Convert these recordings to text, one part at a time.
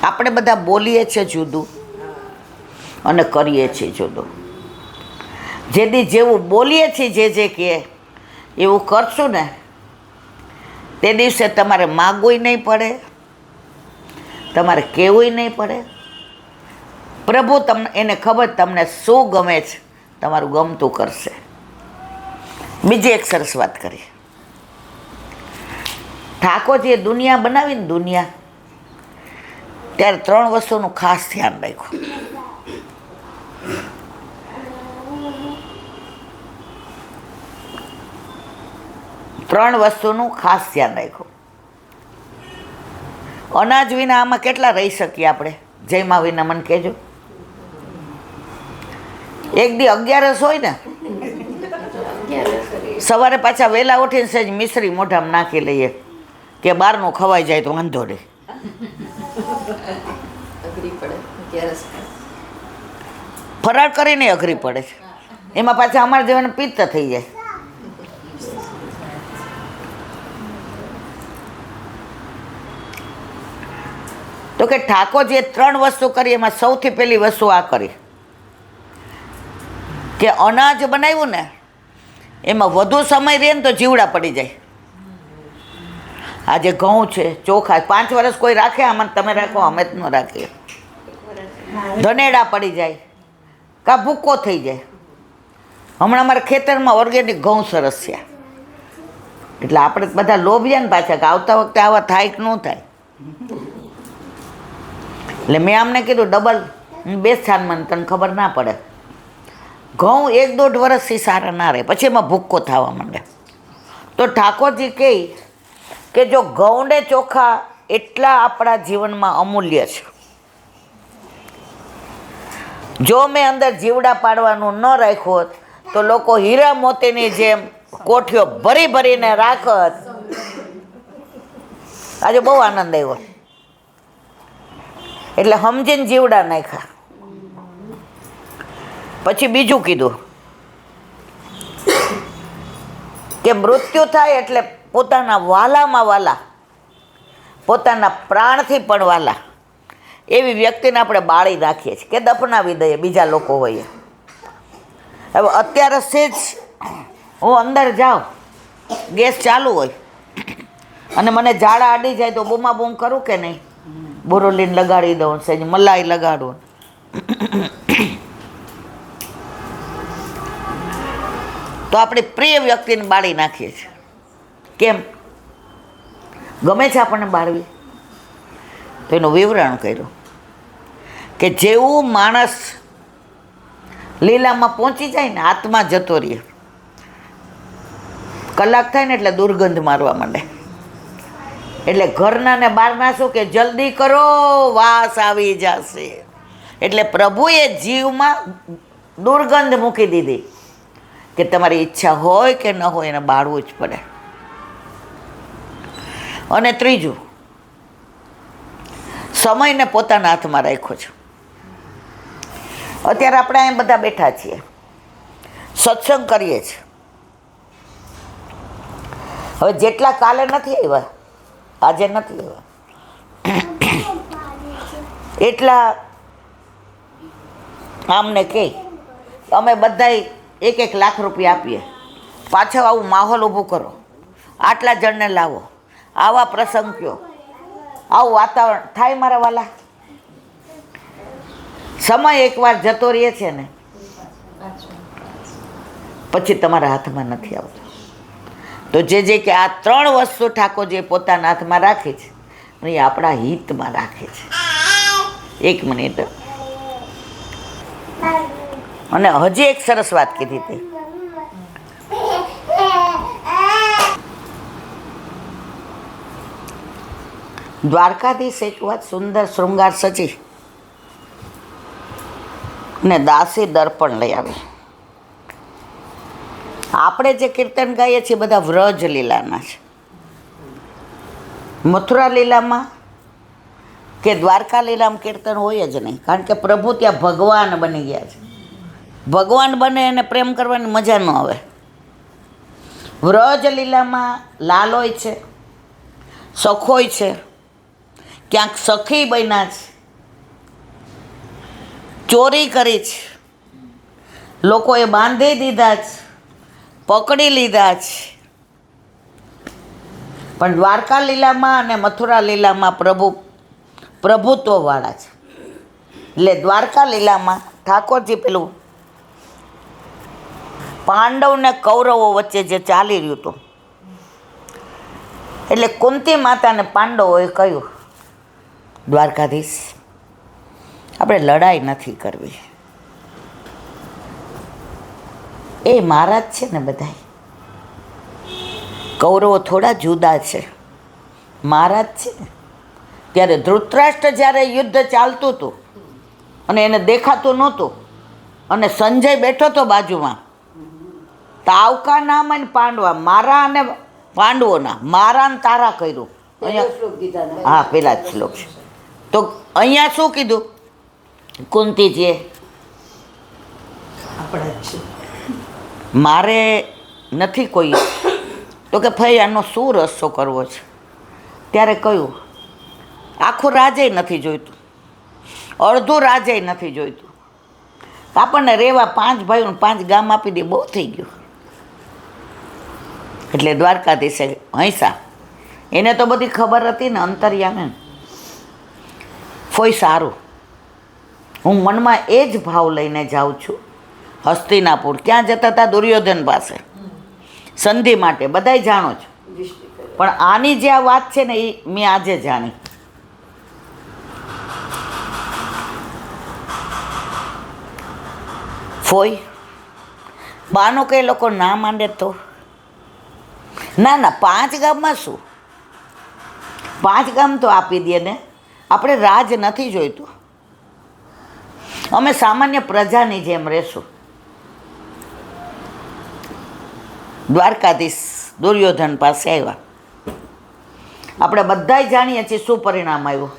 આપણે બધા બોલીએ છીએ જુદું અને કરીએ છીએ જુદું. જેથી જેવું બોલીએ છીએ જે કહે એવું કરશું ને તે દિવસે તમારે માગવું નહીં પડે, તમારે કહેવું નહીં પડે. પ્રભુ તમને એને ખબર તમને શું ગમે છે, તમારું ગમતું કરશે. બીજી એક સરસ વાત કરી. ઠાકોરજીએ દુનિયા બનાવીને દુનિયા ત્યારે 3 વસ્તુનું ખાસ ધ્યાન રાખ્યું. ત્રણ વસ્તુનું ખાસ ધ્યાન રાખ્યું. અનાજ વિના આમાં કેટલા રહી શકીએ આપણે? જયમાં વિના મને કહેજો. એક દી 11 હોય ને, સવારે પાછા વહેલા ઉઠીને સહેજ મિશ્રી મોઢામાં નાખી લઈએ કે બહારનું ખવાઈ જાય તો વાંધો નહીં. ફરાળ કરીને અઘરી પડે છે. એમાં પાછા અમારા જેવાને પિત્ત થઈ જાય. તો કે ઠાકોરજીએ 3 વસ્તુ કરી, એમાં સૌથી પહેલી વસ્તુ આ કરી કે અનાજ બનાવ્યું ને એમાં વધુ સમય રહે ને તો જીવડા પડી જાય. આજે ઘઉં છે, ચોખા 5 વર્ષ કોઈ રાખે, આમાં તમે રાખો, અમે જ ન રાખીએ. ધનેડા પડી જાય, કાં ભૂકો થઈ જાય. હમણાં અમારા ખેતરમાં ઓર્ગેનિક ઘઉં સરસ છે, એટલે આપણે બધા લોભ્યા ને પાછા કે આવતા વખતે આવા થાય કે ન થાય. એટલે મેં આમને કીધું ડબલ 2 સ્થાનમાં, તને ખબર ના પડે. ઘઉં 1-1.5 વર્ષથી સારા ના રહે, પછી એમાં ભૂક્કો થવા માંડે. તો ઠાકોરજી કહે કે જો ઘઉં ને ચોખા એટલા આપણા જીવનમાં અમૂલ્ય છે, જો મેં અંદર જીવડા પાડવાનું ન રાખ્યું હોત તો લોકો હીરા મોતીની જેમ કોઠીઓ ભરી ભરીને રાખત. આજે બહુ આનંદ આવ્યો. એટલે સમજીને જીવડા નાખ્યા. પછી બીજું કીધું કે મૃત્યુ થાય એટલે પોતાના વાલામાં વાલા, પોતાના પ્રાણથી પણ વાલા એવી વ્યક્તિને આપણે બાળી નાખીએ છીએ કે દફનાવી દઈએ બીજા લોકો હોઈએ. હવે અત્યારે સેજ હું અંદર જાઉં, ગેસ ચાલુ હોય અને મને ઝાડા અડી જાય તો બૂમા બૂમ કરું કે નહીં? બોરોલીન લગાડી દઉં, સેજ મલાઈ લગાડું. તો આપણે પ્રિય વ્યક્તિને બાળી નાખીએ છીએ. કેમ? ગમે છે આપણને બાળવી. તો એનું વિવરણ કર્યું કે જેવું માણસ લીલામાં પહોંચી જાય ને, આત્મા જતો રહે, કલાક થાય ને એટલે દુર્ગંધ મારવા માંડે. એટલે ઘરના ને બહારના શું કે જલ્દી કરો, વાસ આવી જશે. એટલે પ્રભુએ જીવમાં દુર્ગંધ મૂકી દીધી કે તમારી ઈચ્છા હોય કે ન હોય એને બાળવું જ પડે. અને ત્રીજું, સમયને પોતાના હાથમાં રાખ્યો છે. અત્યારે આપણે અહીં બધા બેઠા છીએ, સત્સંગ કરીએ છીએ. હવે જેટલા કાલે નથી આવ્યા, આજે નથી આવ્યા, એટલા આમને કહે અમે બધાય 1-1 લાખ રૂપિયા આપીએ, પાછળ આવું માહોલ ઊભું કરો, આટલા જણને લાવો, આવા પ્રસંગ કયો, આવું વાતાવરણ થાય. મારા વાલા, સમય એકવાર જતો રહે છે ને પછી તમારા હાથમાં નથી આવતો. તો જે કે આ 3 વસ્તુ ઠાકોરજીએ પોતાના હાથમાં રાખી છે અને એ આપણા હિતમાં રાખે છે. 1 મિનિટ. અને હજી એક સરસ વાત કીધી હતી. દ્વારકાધીશ એક વાત સુંદર શૃંગાર સચી ને દાસી દર્પણ લઈ આવી. આપણે જે કીર્તન ગાઈએ છીએ બધા વ્રજ લીલાના છે. મથુરા લીલામાં કે દ્વારકા લીલામાં કીર્તન હોય જ નહીં, કારણ કે પ્રભુ ત્યાં ભગવાન બની ગયા છે. ભગવાન બને એને પ્રેમ કરવાની મજા ન આવે. વ્રજ લીલામાં લાલોય છે, સખોય છે, ક્યાંક સખી બન્યા છે, ચોરી કરી છે, લોકોએ બાંધી દીધા છે, પકડી લીધા છે, પણ દ્વારકા લીલામાં અને મથુરા લીલામાં પ્રભુત્વવાળા છે. એટલે દ્વારકા લીલામાં ઠાકોરજી પેલું પાંડવ ને કૌરવો વચ્ચે જે ચાલી રહ્યું હતું, એટલે કુંતી માતાને પાંડવોએ કહ્યું, દ્વારકાધીશ, આપણે લડાઈ નથી કરવી, એ મહારાજ છે ને બધાય, કૌરવો થોડા જુદા છે, મહારાજ છે ને. ત્યારે ધૃતરાષ્ટ્ર જ્યારે યુદ્ધ ચાલતું હતું અને એને દેખાતું નહોતું અને સંજય બેઠો હતો બાજુમાં, તાવકા નામ અને પાંડવા, મારા અને પાંડવોના, મારા ને તારા કર્યું અહીંયા. હા, પેલા જ શ્લોક છે. તો અહીંયા શું કીધું કુંતીજીએ? મારે નથી કોઈ, તો કે ભાઈ આનો શું રસ્તો કરવો છે? ત્યારે કહ્યું, આખું રાજ્ય નથી જોઈતું, અડધું રાજ્ય નથી જોઈતું, આપણને રેવા 5 ભાઈઓને 5 ગામ આપી દે, બહુ થઈ ગયું. એટલે દ્વારકાધીશે હૈસા, એને તો બધી ખબર હતી ને અંતર્યામે, ફોઈ સારું, હું મનમાં એ જ ભાવ લઈને જાઉં છું. હસ્તિનાપુર ક્યાં જતા હતા? દુર્યોધન પાસે સંધિ માટે, બધાય જાણો છો, પણ આની જે આ વાત છે ને એ મેં આજે જાણી. ફોઈ બાનો કે લોકો ના માંડે તો ના ના, 5 ગામમાં શું, 5 ગામ તો આપી દે ને, આપણે રાજ નથી જોઈતું, અમે સામાન્ય પ્રજાની જેમ રહેશું. દ્વારકાધીશ દુર્યોધન પાસે આવ્યા. આપણે બધાય જાણીએ છીએ શું પરિણામ આવ્યું.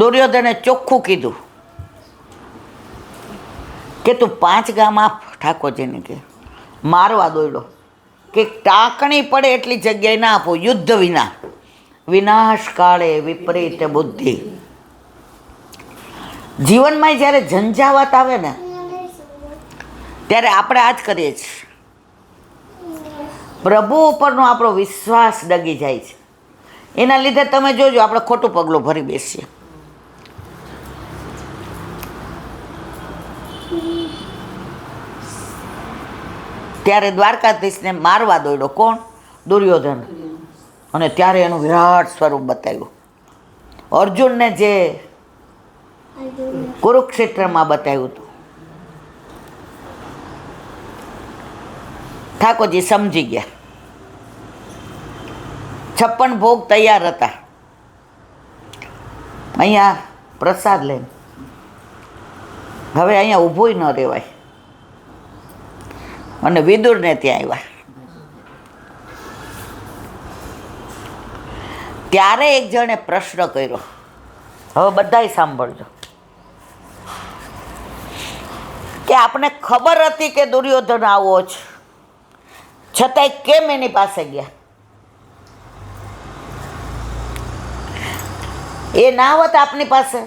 દુર્યોધને ચોખ્ખું કીધું કે તું 5 ગામ આપ ઠાકોરજીને, કે મારવા દોડ્યો, કે ટાંકણી પડે એટલી જગ્યાએ ના આપો, યુદ્ધ વિના, વિનાશ કાળે વિપરીત બુદ્ધિ. જીવનમાં જ્યારે ઝંઝાવાત આવે ને ત્યારે આપણે આ જ કરીએ છીએ, પ્રભુ ઉપરનો આપણો વિશ્વાસ ડગી જાય છે. એના લીધે તમે જોજો આપણે ખોટું પગલું ભરી બેસીએ. ત્યારે દ્વારકાધીશને મારવા દોડ્યો કોણ? દુર્યોધન. અને ત્યારે એનું વિરાટ સ્વરૂપ બતાવ્યું. અર્જુનને જે કુરુક્ષેત્રમાં બતાવ્યું હતું, ઠાકોરજી સમજી ગયા. 56 ભોગ તૈયાર હતા. અહીંયા પ્રસાદ લઈને હવે અહીંયા ઊભું ન રહેવાય. અને વિદુરને ત્યાં આવ્યા. ત્યારે એક જણે પ્રશ્ન કર્યો, હવે બધાય સાંભળજો, કે આપણે ખબર હતી કે દુર્યોધન આવો છે, છતાંય કેમ એની પાસે ગયા? એ ના હોત આપની પાસે?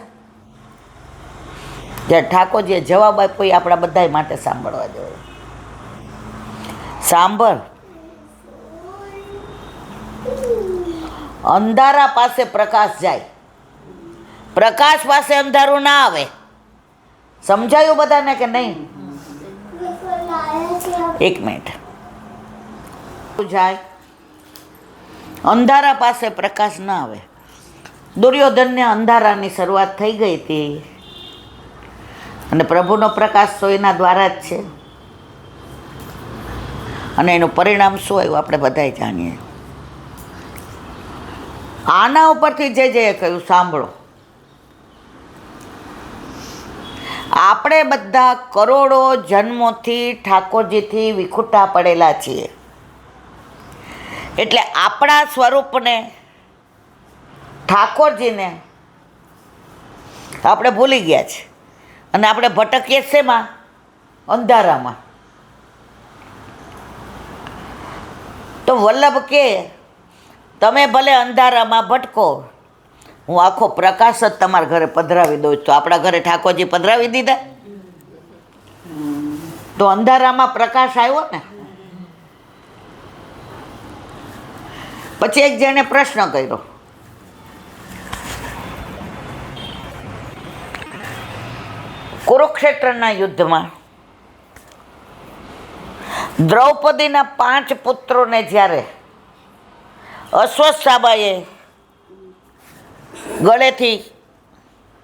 જ્યારે ઠાકોરજીએ જવાબ આપ્યો એ આપણા બધા માટે સાંભળવા જેવો. સાંભળ, અંધારા પાસે પ્રકાશ જાય, પ્રકાશ પાસે અંધારું ના આવે. સમજાયું બધાને કે નહીં? 1 મિનિટ. જાય, અંધારા પાસે પ્રકાશ ના આવે. દુર્યોધનને અંધારાની શરૂઆત થઈ ગઈ હતી અને પ્રભુનો પ્રકાશ તો એના દ્વારા જ છે. અને એનું પરિણામ શું આવ્યું આપણે બધાય જાણીએ. આના ઉપરથી જે કહ્યું સાંભળો. આપણે બધા કરોડો જન્મોથી ઠાકોરજીથી વિખૂટા પડેલા છીએ, એટલે આપણા સ્વરૂપને, ઠાકોરજીને આપણે ભૂલી ગયા છે. અને આપણે ભટકીએ શેમાં? અંધારામાં. તો વલ્લભ કે તમે ભલે અંધારામાં ભટકો, હું આખો પ્રકાશ જ તમારા ઘરે પધરાવી દઉં તો આપણા ઘરે ઠાકોરજી પધરાવી દીધા, તો અંધારામાં પ્રકાશ આવ્યો ને. પછી એક જણે પ્રશ્ન કર્યો, કુરુક્ષેત્રના યુદ્ધમાં દ્રૌપદીના 5 પુત્રોને જ્યારે અશ્વત્થામાએ ગળેથી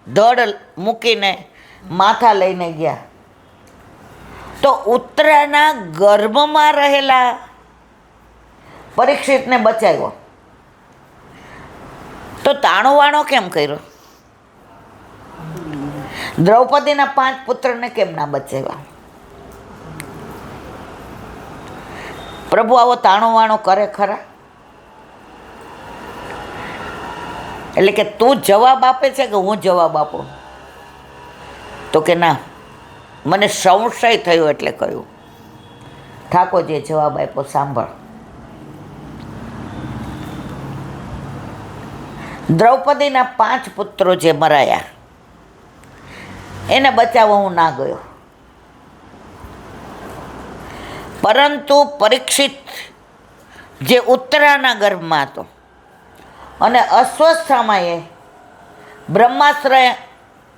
ધડ મૂકીને માથા લઈને ગયા, તો ઉત્તરાના ગર્ભમાં રહેલા પરીક્ષિતને બચાવ્યો, તો તાણોવાણો કેમ કર્યો? દ્રૌપદીના 5 પુત્રને કેમ ના બચાવ્યા? પ્રભુ આવો તાણોવાણો કરે ખરા? એટલે કે તું જવાબ આપે છે કે હું જવાબ આપું? તો કે ના, મને સંશય થયો એટલે કહ્યું. ઠાકોરજીએ જવાબ આપ્યો, સાંભળ. દ્રૌપદીના 5 પુત્રો જે મરાયા એને બચાવવા હું ના ગયો, પરંતુ પરીક્ષિત જે ઉત્તરાના ગર્ભમાં હતો અને અશ્વત્થામાએ બ્રહ્માસ્ત્ર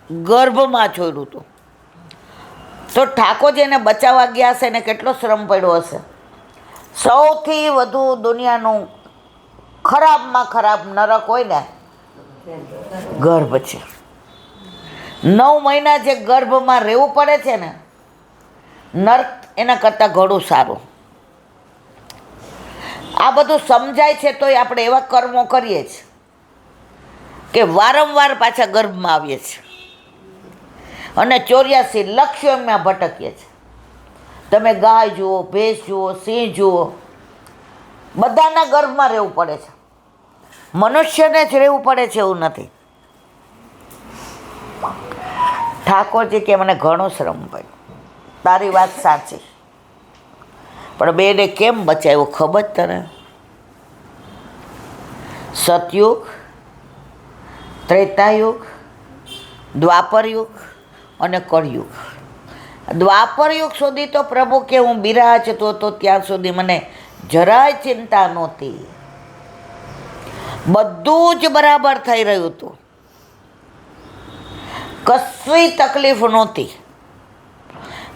ગર્ભમાં છોડ્યું હતું, તો ઠાકોરજી એને બચાવવા ગયા હશે ને કેટલો શ્રમ પડ્યો હશે. સૌથી વધુ દુનિયાનું ખરાબમાં ખરાબ નરક હોય ને ગર્ભ છે. 9 મહિના જે ગર્ભમાં રહેવું પડે છે ને, નર્ક એના કરતાં ઘણું સારું. આ બધું સમજાય છે તોય આપણે એવા કર્મો કરીએ છીએ કે વારંવાર પાછા ગર્ભમાં આવીએ છીએ અને 84 લક્ષ્યોમાં ભટકીએ છીએ. તમે ગાય જુઓ, ભેંસ જુઓ, સિંહ જુઓ, બધાના ગર્ભમાં રહેવું પડે છે. મનુષ્યને જ રહેવું પડે છે એવું નથી. ઠાકોરજી કે મને ઘણો શ્રમ પડ્યો, તારી વાત સાચી, પણ બેને કેમ બચાવ્યો ખબર તને? સતયુગ, ત્રેતાયુગ, દ્વાપરયુગ અને કળયુગ. દ્વાપરયુગ સુધી તો પ્રભુ કે હું બિરાજતો હતો ત્યાં સુધી મને જરાય ચિંતા નહોતી, બધું જ બરાબર થઈ રહ્યું હતું, કશી તકલીફ નહોતી.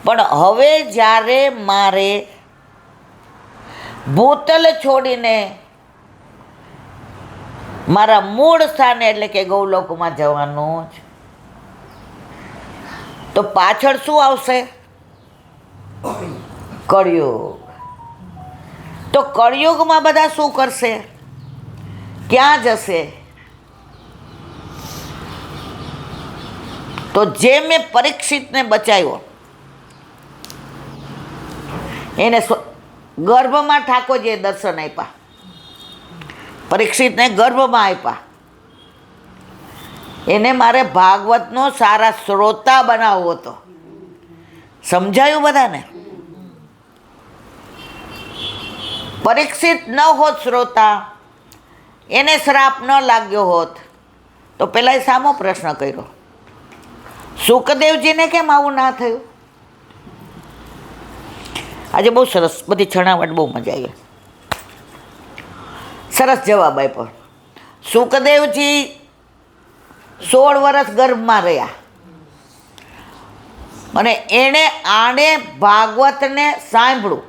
પણ હવે જ્યારે મારે ભૂતલ છોડીને મારા મૂળ સ્થાને એટલે કે ગૌલોકમાં જવાનું જ, તો પાછળ શું આવશે? કળિયુગ. તો કળિયુગમાં બધા શું કરશે? ક્યાં જશે? તો જે મેં પરીક્ષિતને બચાવ્યો એને ગર્ભમાં ઠાકોરજીએ દર્શન આપ્યા, પરીક્ષિતને ગર્ભમાં આપ્યા. એને મારે ભાગવતનો સારા શ્રોતા બનાવવો હતો. સમજાયું બધાને? પરીક્ષિત ન હોત શ્રોતા, એને શ્રાપ ન લાગ્યો હોત, તો પેલા સામો પ્રશ્ન કર્યો, સુખદેવજીને કેમ આવું ના થયું? આજે બહુ સરસ બધી છણાવટ, બહુ મજા આવી, સરસ જવાબ આપ્યો. સુખદેવજી 16 વર્ષ ગર્ભમાં રહ્યા અને આણે ભાગવતને સાંભળ્યું,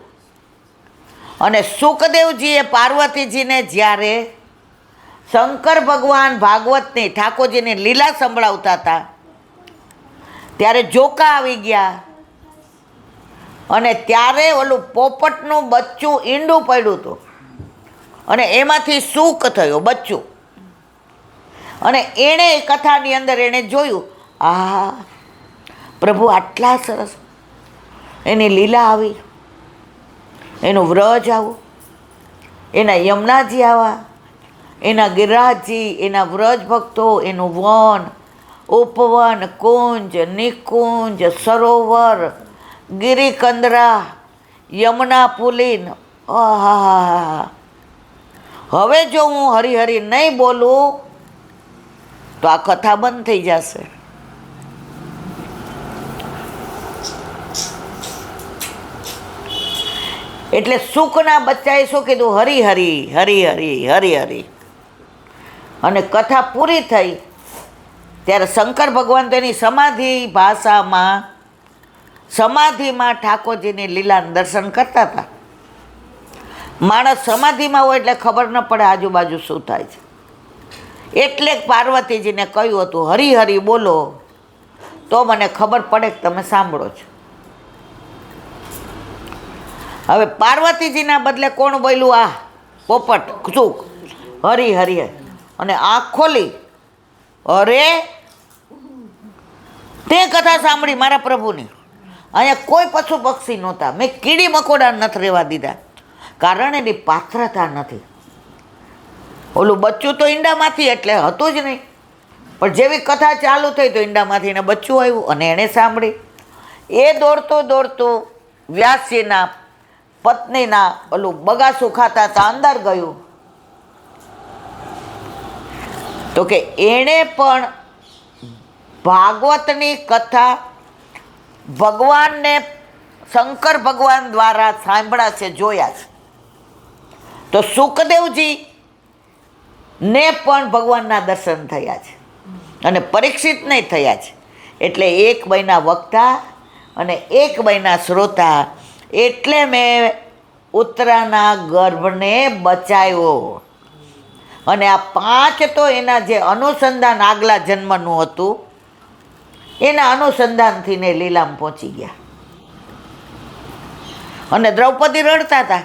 અને સુખદેવજીએ પાર્વતીજીને જ્યારે શંકર ભગવાન ભાગવતની ઠાકોરજીની લીલા સંભળાવતા હતા ત્યારે જોકા આવી ગયા, અને ત્યારે ઓલું પોપટનું બચ્ચું ઈંડું પડ્યું હતું અને એમાંથી સૂક થયો બચ્ચું, અને એણે કથાની અંદર એણે જોયું, આ પ્રભુ આટલા સરસ, એની લીલા આવી, એનું વ્રજ આવું, એના યમુનાજી આવા, એના ગિરિરાજજી, એના વ્રજ ભક્તો, એનું વન, ઉપવન, કુંજ, નિકુંજ, સરોવર, ગિરિકંદરા, યમુના પુલીન. આહા, હવે જો હું હરિહરિ નહીં બોલું તો આ કથા બંધ થઈ જશે. એટલે સુખના બચ્ચાએ શું કીધું? હરી હરી હરી હરી હરી હરી. અને કથા પૂરી થઈ ત્યારે શંકર ભગવાન તેની સમાધિમાં ઠાકોરજીની લીલાનું દર્શન કરતા હતા. માણસ સમાધિમાં હોય એટલે ખબર ન પડે આજુબાજુ શું થાય છે. એટલે પાર્વતીજીને કહ્યું હતું હરી હરી બોલો તો મને ખબર પડે કે તમે સાંભળો છો. હવે પાર્વતીજીના બદલે કોણ બોલ્યું? આ પોપટ સુખ હરી હરી. અને આંખ ખોલી, અરે તે કથા સાંભળી મારા પ્રભુની. અહીંયા કોઈ પશુ પક્ષી નહોતા. મેં કીડી મકોડા નથી રહેવા દીધા, કારણ એની પાત્રતા નથી. ઓલું બચ્ચું તો ઈંડામાંથી એટલે હતું જ નહીં, પણ જેવી કથા ચાલુ થઈ તો ઈંડામાંથી એને બચ્ચું આવ્યું અને એણે સાંભળી. એ દોડતું દોડતું વ્યાસજીના પત્નીના ઓલું બગાસું ખાતા હતા અંદર ગયું, તો કે એણે પણ ભાગવતની કથા ભગવાનને શંકર ભગવાન દ્વારા સાંભળ્યા છે, જોયા છે. તો સુખદેવજી ને પણ ભગવાનના દર્શન થયા છે અને પરીક્ષિત નહીં થયા છે. એટલે એક બન્યા વક્તા અને એક બન્યા શ્રોતા. એટલે મેં ઉત્તરાના ગર્ભને બચાવ્યો. અને આ 5 તો એના જે અનુસંધાન આગલા જન્મનું હતું એના અનુસંધાનથી ને લીલામાં પહોંચી ગયા. અને દ્રૌપદી રડતા હતા